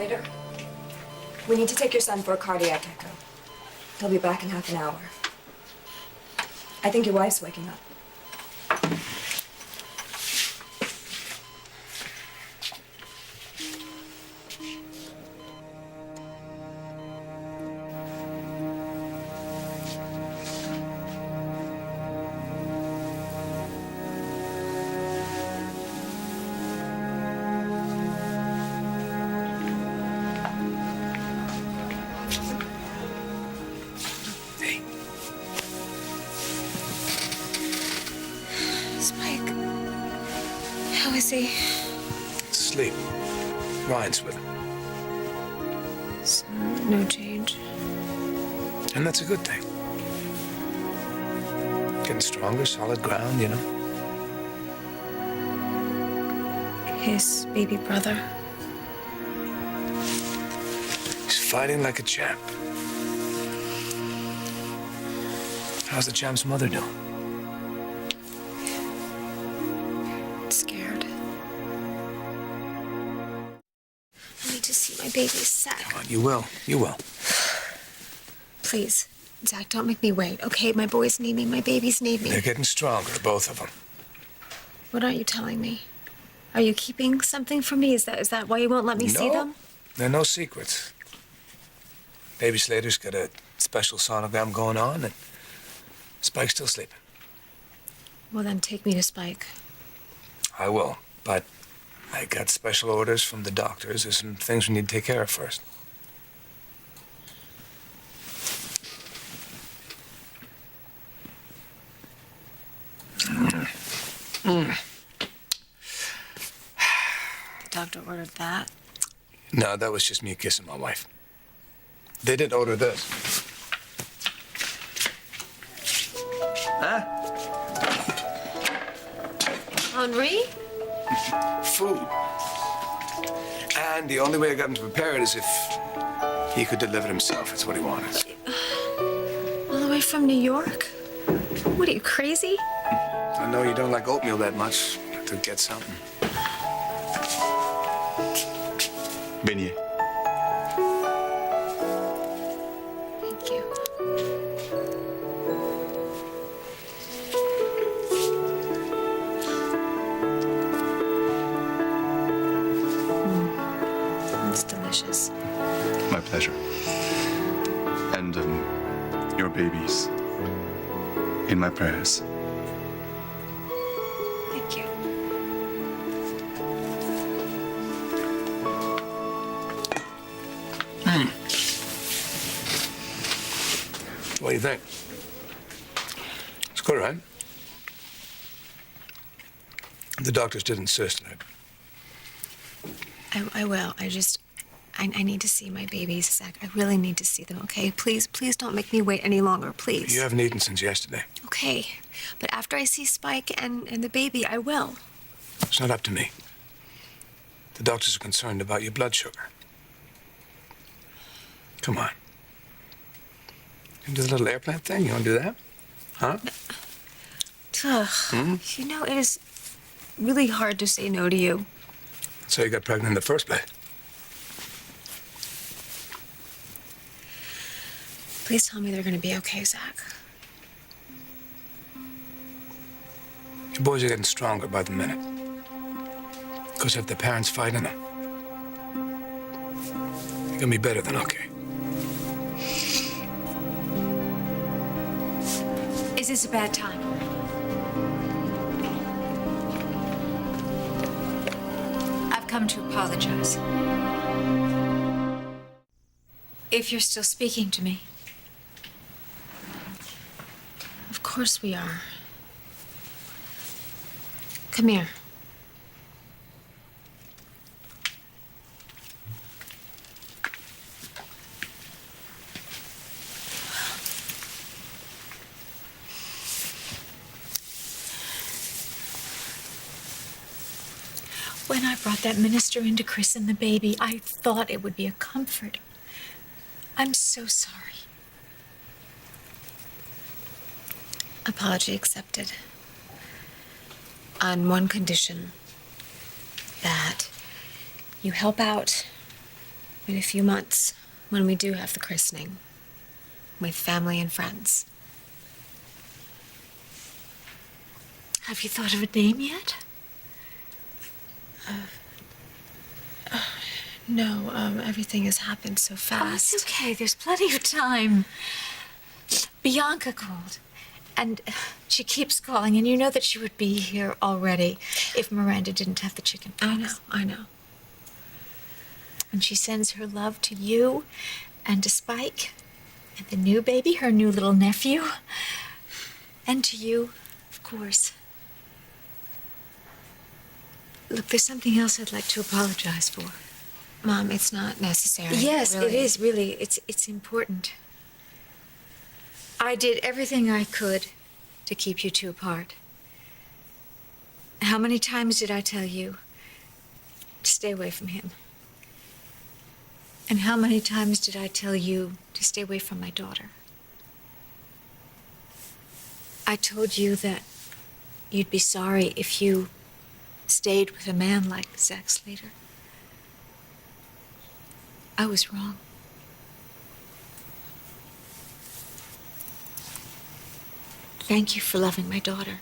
Slater. We need to take your son for a cardiac echo. He'll be back in half an hour. I think your wife's waking up. Spike, how is he? Sleep. Ryan's with him. So, no change. And that's a good thing. Getting stronger, solid ground, you know. His baby brother. He's fighting like a champ. How's the champ's mother doing? Scared. I need to see my baby's sack. Come on, you will. You will. Please, Zach, don't make me wait. Okay, my boys need me. My babies need me. They're getting stronger, both of them. What aren't you telling me? Are you keeping something from me? Is that why you won't let me see them? There are no secrets. Baby Slater's got a special sonogram going on, and Spike's still sleeping. Well, then take me to Spike. I will, but I got special orders from the doctors. There's some things we need to take care of first. The doctor ordered that. No, that was just me kissing my wife. They didn't order this. Huh? Henri? Food. And the only way I got him to prepare it is if he could deliver it himself. That's what he wanted. All the way from New York? What, are you crazy? I know you don't like oatmeal that much, but to get something. Beignet. Thank you. It's delicious. My pleasure. And, your babies in my prayers. Thank you. What do you think? It's good, right? The doctors did insist on it. I will. I need to see my babies, Zach. I really need to see them, okay? Please don't make me wait any longer, please. You haven't eaten since yesterday. Okay, but after I see Spike and the baby, I will. It's not up to me. The doctors are concerned about your blood sugar. Come on. You do the little airplane thing? You want to do that? Huh? Ugh. You know, it is really hard to say no to you. That's how you got pregnant in the first place. Please tell me they're going to be okay, Zach. Your boys are getting stronger by the minute. Because if the parents fighting them, they're gonna be better than okay. Is this a bad time? I've come to apologize. If you're still speaking to me. Of course we are. Come here. When I brought that minister into Chris and the baby, I thought it would be a comfort. I'm so sorry. Apology accepted. On one condition, that you help out In a few months, when we do have the christening, with family and friends. Have you thought of a name yet? No, everything has happened so fast. Oh, it's okay. There's plenty of time. Bianca called, and she keeps calling, and you know that she would be here already if Miranda didn't have the chicken pox. I know. And she sends her love to you and to Spike and the new baby, her new little nephew, and to you, of course. Look, there's something else I'd like to apologize for. Mom, it's not necessary. Yes, really. it is, really. It's important. I did everything I could to keep you two apart. How many times did I tell you to stay away from him? And how many times did I tell you to stay away from my daughter? I told you that you'd be sorry if you stayed with a man like Zach Slater. I was wrong. Thank you for loving my daughter.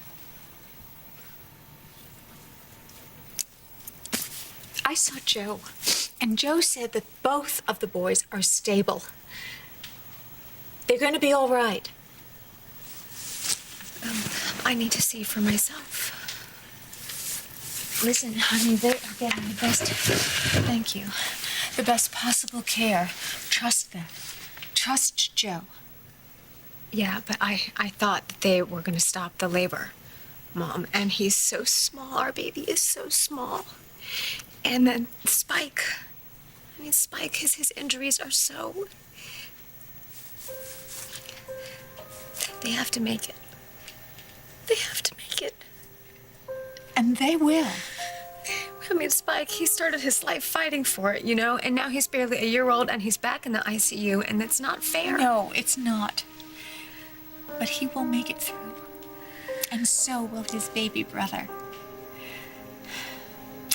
I saw Joe, and Joe said that both of the boys are stable. They're going to be all right. I need to see for myself. Listen, honey, they are getting the best. Thank you. The best possible care. Trust them. Trust Joe. Yeah, but I thought that they were going to stop the labor, Mom. And he's so small. Our baby is so small. And then Spike. I mean, Spike, his injuries are so... They have to make it. They have to make it. And they will. I mean, Spike, he started his life fighting for it, you know? And now he's barely a year old and he's back in the ICU, and it's not fair. No, it's not. But he will make it through. And so will his baby brother.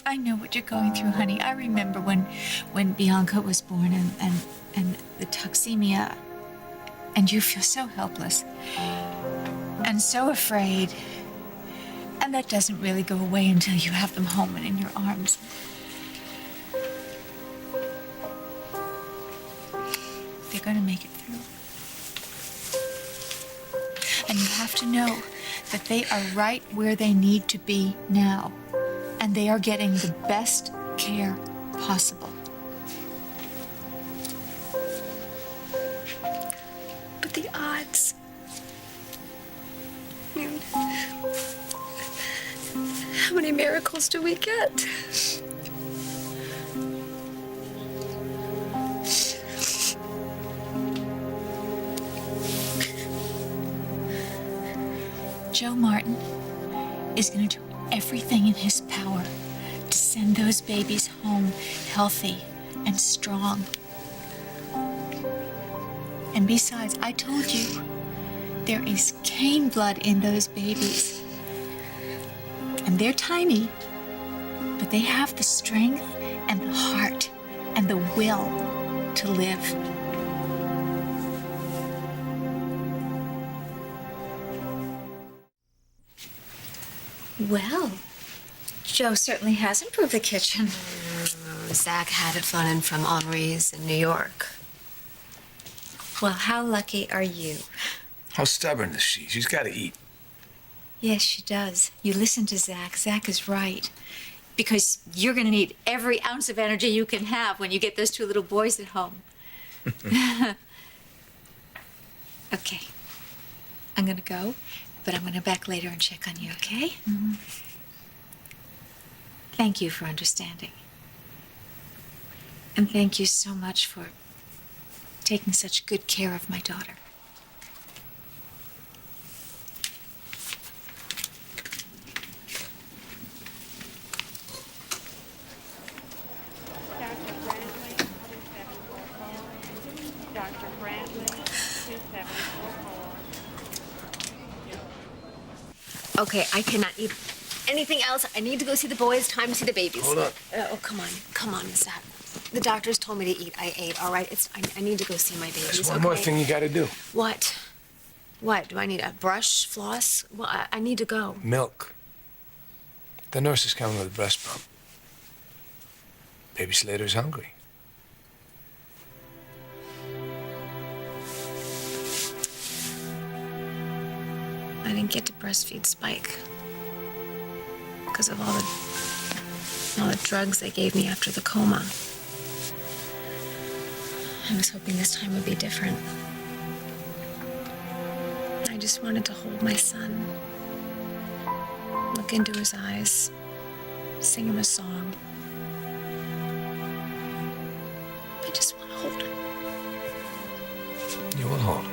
I know what you're going through, honey. I remember when Bianca was born and the toxemia, and you feel so helpless and so afraid. And that doesn't really go away until you have them home and in your arms. They're going to make it through. And you have to know that they are right where they need to be now. And they are getting the best care possible. But the odds... I mean, how many miracles do we get? Joe Martin is going to do everything in his power to send those babies home healthy and strong. And besides, I told you, there is cane blood in those babies. And they're tiny, but they have the strength and the heart and the will to live. Well, Joe certainly has improved the kitchen. Zach had it flown in from Henri's in New York. Well, how lucky are you? How stubborn is she? She's got to eat. Yes, she does. You listen to Zach. Zach is right. Because you're going to need every ounce of energy you can have when you get those two little boys at home. Okay. I'm going to go, but I'm going to back later and check on you, okay? Mm-hmm. Thank you for understanding. And thank you so much for taking such good care of my daughter. Dr. Brantley, 2744. Okay, I cannot eat anything else. I need to go see the boys. Time to see the babies. Hold on. Oh, come on, Zach. The doctors told me to eat. I ate, all right? I need to go see my babies, There's one more thing you gotta do. What? What? Do I need a brush, floss? Well, I need to go. Milk. The nurse is coming with a breast pump. Baby Slater's hungry. I didn't get to breastfeed Spike because of all the drugs they gave me after the coma. I was hoping this time would be different. I just wanted to hold my son, look into his eyes, sing him a song. I just want to hold him. You will hold him.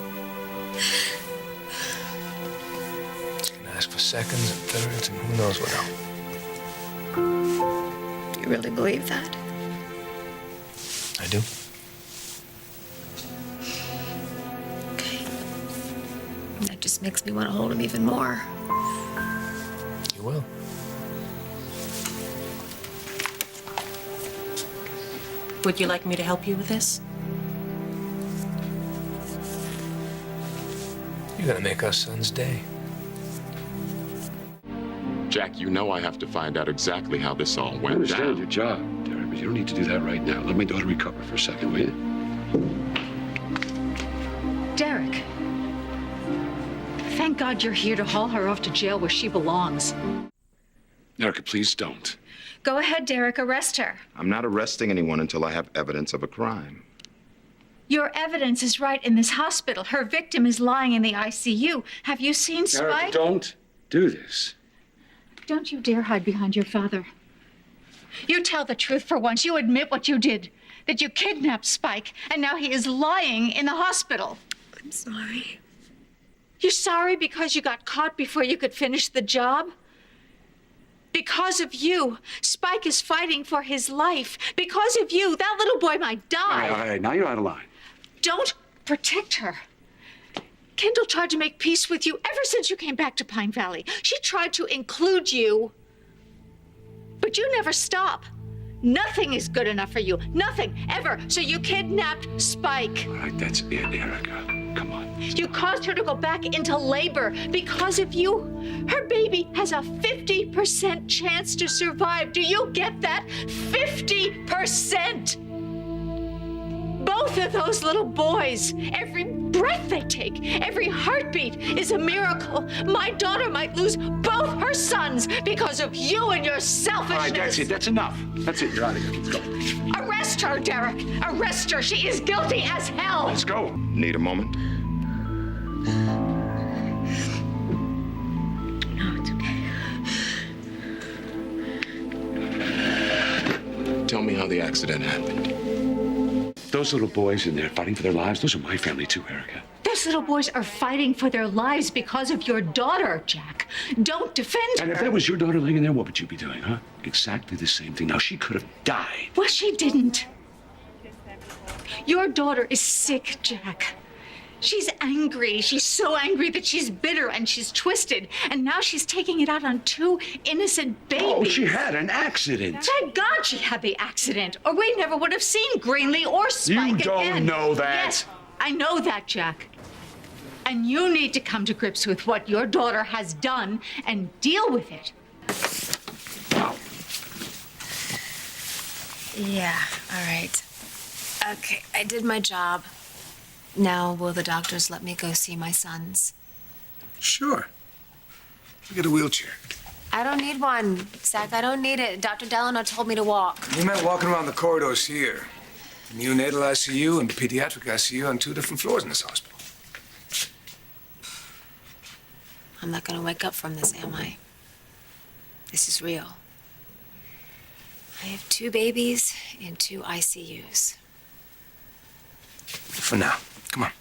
He's gonna ask for seconds and thirds and who knows what else. You really believe that? I do. Okay. That just makes me want to hold him even more. You will. Would you like me to help you with this? You're gonna make our son's day. Jack, you know I have to find out exactly how this all I went understand down. your job, Derek, but you don't need to do that right now. Let my daughter recover for a second, will you? Derek. Thank God you're here to haul her off to jail where she belongs. Erica, please don't. Go ahead, Derek. Arrest her. I'm not arresting anyone until I have evidence of a crime. Your evidence is right in this hospital. Her victim is lying in the ICU. Have you seen Erica, Spike? don't do this. Don't you dare hide behind your father. You tell the truth for once. You admit what you did. That you kidnapped Spike, and now he is lying in the hospital. I'm sorry. You're sorry because you got caught before you could finish the job? Because of you, Spike is fighting for his life. Because of you, that little boy might die. All right, now you're out of line. Don't protect her. Kendall tried to make peace with you ever since you came back to Pine Valley. She tried to include you, but you never stop. Nothing is good enough for you. Nothing, ever. So you kidnapped Spike. All right, that's it, Erica. Come on. You caused her to go back into labor. Because of you, her baby has a 50% chance to survive. Do you get that? 50%! Both of those little boys, every breath they take, every heartbeat is a miracle. My daughter might lose both her sons because of you and your selfishness. All right, that's it. That's enough. That's it. You're out of here. Let's go. Arrest her, Derek. Arrest her. She is guilty as hell. Let's go. Need a moment? No, it's okay. Tell me how the accident happened. Those little boys in there fighting for their lives, those are my family too, Erica. Those little boys are fighting for their lives because of your daughter, Jack. Don't defend her. And if that was your daughter laying in there, what would you be doing, huh? Exactly the same thing. Now, she could have died. Well, she didn't. Your daughter is sick, Jack. She's angry. She's so angry that she's bitter and she's twisted. And now she's taking it out on two innocent babies. Oh, she had an accident. Thank God she had the accident, or we never would have seen Greenlee or Spike You don't again. know that. Yes, I know that, Jack. And you need to come to grips with what your daughter has done and deal with it. Wow. Yeah, all right. Okay, I did my job. Now, will the doctors let me go see my sons? Sure. You get a wheelchair. I don't need one, Zach. I don't need it. Dr. Delano told me to walk. You meant walking around the corridors here. The neonatal ICU and the pediatric ICU on 2 different floors in this hospital. I'm not gonna wake up from this, am I? This is real. I have 2 babies in 2 ICUs. For now. Come on.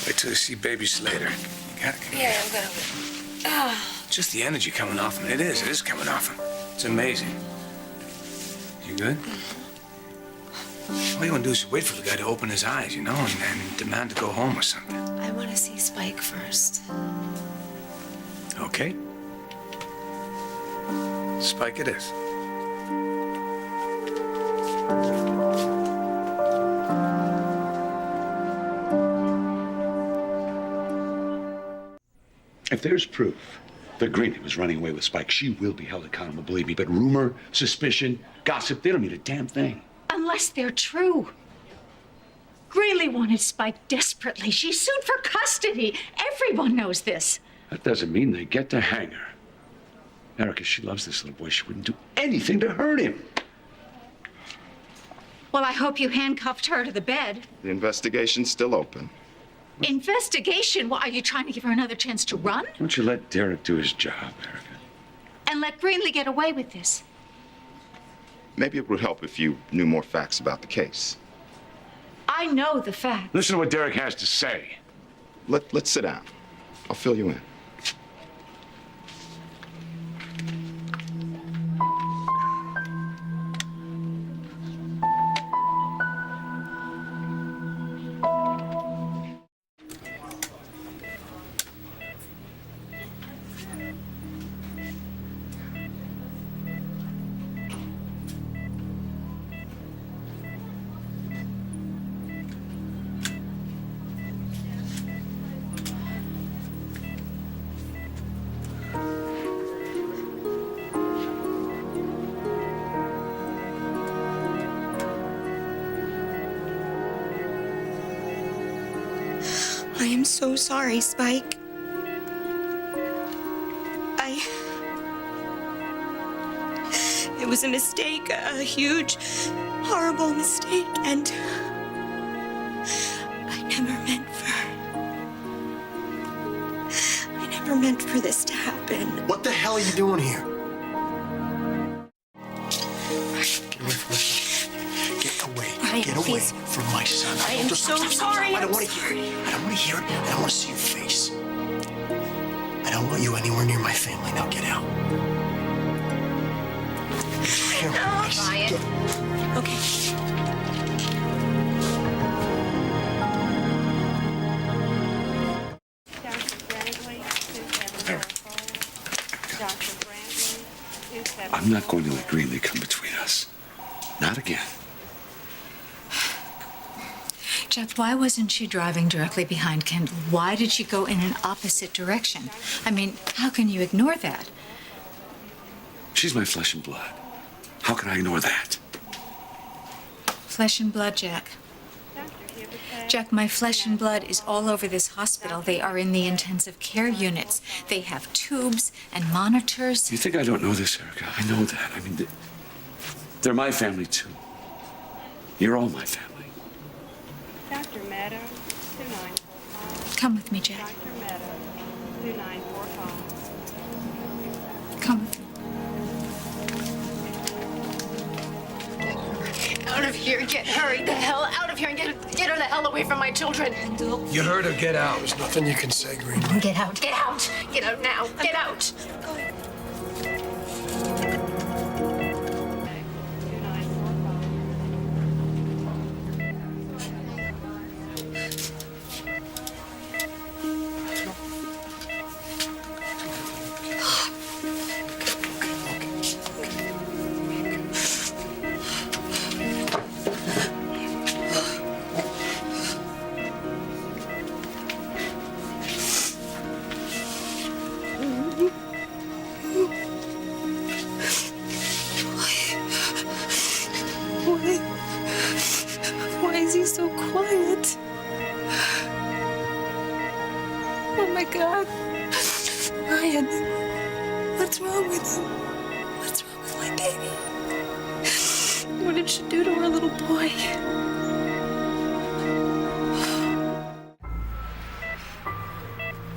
Wait till you see baby Slater. You gotta come Yeah, here. I'm gonna. Just the energy coming off him. It is coming off him. It's amazing. You good? All you want to do is wait for the guy to open his eyes, you know, and demand to go home or something. I want to see Spike first. Okay? Spike it is. If there's proof that Greeley was running away with Spike, she will be held accountable, believe me. But rumor, suspicion, gossip, they don't mean a damn thing. Unless they're true. Greeley wanted Spike desperately. She sued for custody. Everyone knows this. That doesn't mean they get to hang her. Erica, she loves this little boy. She wouldn't do anything to hurt him. Well, I hope you handcuffed her to the bed. The investigation's still open. Investigation? What, are you trying to give her another chance to run? Don't you let Derek do his job, Erica. And let Greenlee get away with this? Maybe it would help if you knew more facts about the case. I know the facts. Listen to what Derek has to say. Let's sit down. I'll fill you in. I am so sorry, Spike. It was a mistake, a huge, horrible mistake, and I never meant for this to happen. What the hell are you doing here? Get away from my son. Get away. Brian, Get away please. from my son. I am so sorry. I don't want to hear it. I don't want to hear it. I don't want to see your face. I don't want you anywhere near my family. Now get out. Here, Brian. Okay. Dr. Bradley, 274. Dr. Bradley, 274. I'm not going to let Greeley come between us. Not again. Jack, why wasn't she driving directly behind Kendall? Why did she go in an opposite direction? I mean, how can you ignore that? She's my flesh and blood. How can I ignore that? Flesh and blood, Jack. Jack, my flesh and blood is all over this hospital. They are in the intensive care units. They have tubes and monitors. You think I don't know this, Erica? I know that. I mean, they're my family, too. You're all my family. Dr. Meadows, 2945. Come with me, Jack. Dr. Meadows, 2945. Come with me. Out of here, hurry the hell out of here and get her the hell away from my children. You heard her. Get out. There's nothing you can say, Greenlee. Get out now, get out. 2945. Why is he so quiet? Oh my God. Ryan, what's wrong with him? What's wrong with my baby? What did she do to our little boy?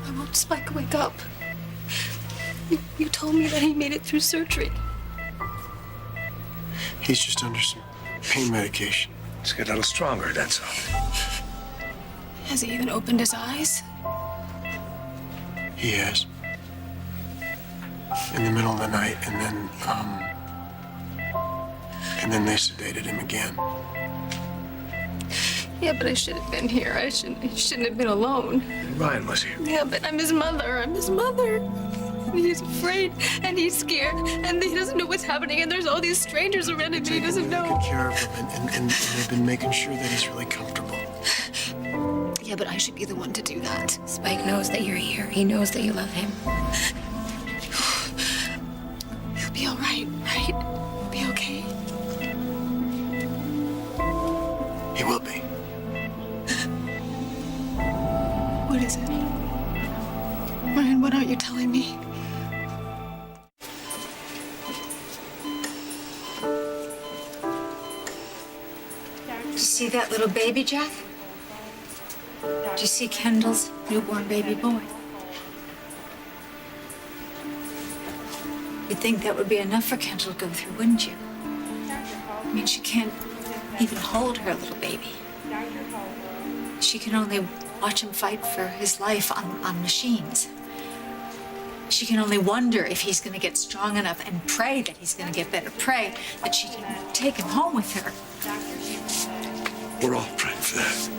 I won't Spike wake up. You told me that he made it through surgery. He's just under some pain medication. Just get a little stronger, that's all. Has he even opened his eyes? He has. In the middle of the night, and then they sedated him again. Yeah, but I should have been here. I shouldn't have been alone. And Ryan was here. Yeah, but I'm his mother. I'm his mother. And he's afraid, and he's scared, and he doesn't know what's happening, and there's all these strangers around him, and he doesn't know. Taking care of him, and they've been making sure that he's really comfortable. Yeah, but I should be the one to do that. Spike knows that you're here. He knows that you love him. He'll be all right, right? He'll be okay. He will be. What is it? Ryan, what aren't you telling me? Did you see that little baby, Jack? Did you see Kendall's newborn baby boy? You'd think that would be enough for Kendall to go through, wouldn't you? I mean, she can't even hold her little baby. She can only watch him fight for his life on machines. She can only wonder if he's going to get strong enough and pray that he's going to get better. Pray that she can take him home with her. We're all praying for that.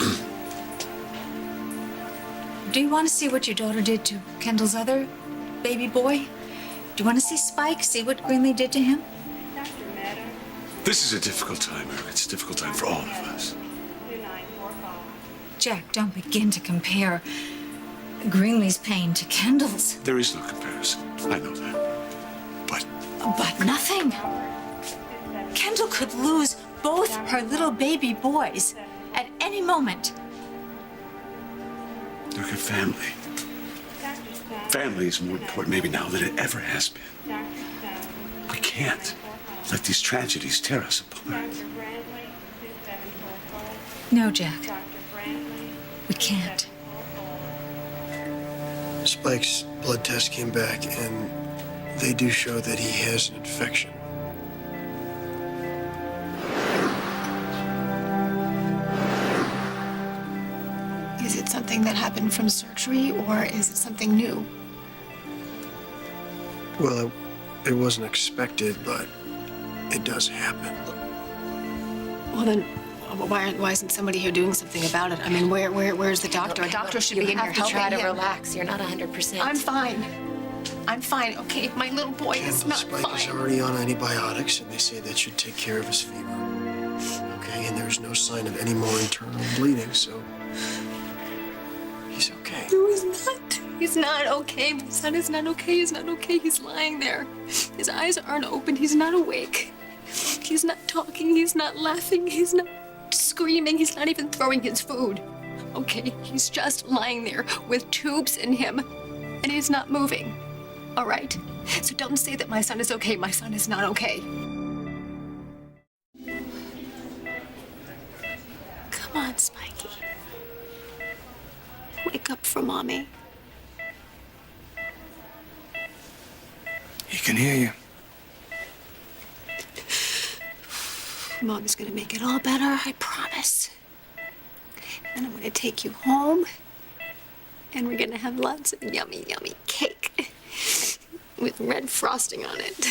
Do you want to see what your daughter did to Kendall's other baby boy? Do you want to see Spike? See what Greenlee did to him? This is a difficult time, Eric. It's a difficult time for all of us. Jack, don't begin to compare Greenlee's pain to Kendall's. There is no comparison. I know that. But But nothing. Kendall could lose both her little baby boys at any moment. look at family. Family is more important maybe now than it ever has been. We can't let these tragedies tear us apart. No, Jack. We can't. Spike's blood test came back, and they do show that he has an infection. Is it something that happened from surgery, or is it something new? Well, it wasn't expected, but it does happen. Well, then, why isn't somebody here doing something about it? I mean, where's the doctor? A doctor should be in here helping try to him. relax. You're not 100%. I'm fine. I'm fine, okay? My little boy is not Spike fine. is already on antibiotics, and they say that should take care of his fever. Okay, and there's no sign of any more internal bleeding, so he's okay. No, he's not. He's not okay. My son is not okay. He's not okay. He's lying there. His eyes aren't open. He's not awake. He's not talking. He's not laughing. He's not screaming. He's not even throwing his food. Okay? He's just lying there with tubes in him, and he's not moving. All right? So don't say that my son is okay. My son is not okay. Come on, Spikey. Wake up for Mommy. He can hear you. Mom's gonna make it all better, I promise. And I'm gonna take you home, and we're gonna have lots of yummy, yummy cake with red frosting on it.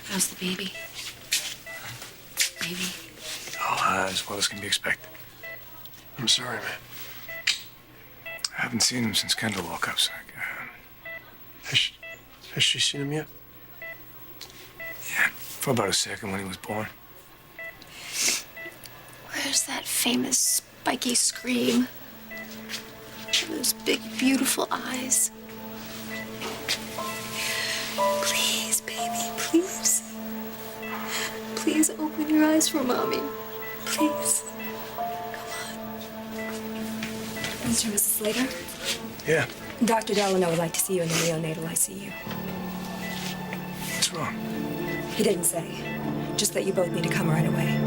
How's the baby? Baby. Oh, as well as can be expected. I'm sorry, man. I haven't seen him since Kendall woke up, so Has she seen him yet? yeah, for about a second when he was born. Where's that famous spiky scream? Those big, beautiful eyes. Please, baby, please. Please open your eyes for Mommy. Please. Mr. and Mrs. Slater, Yeah. Dr. Delano would like to see you in the neonatal ICU. What's wrong? He didn't say, just that you both need to come right away.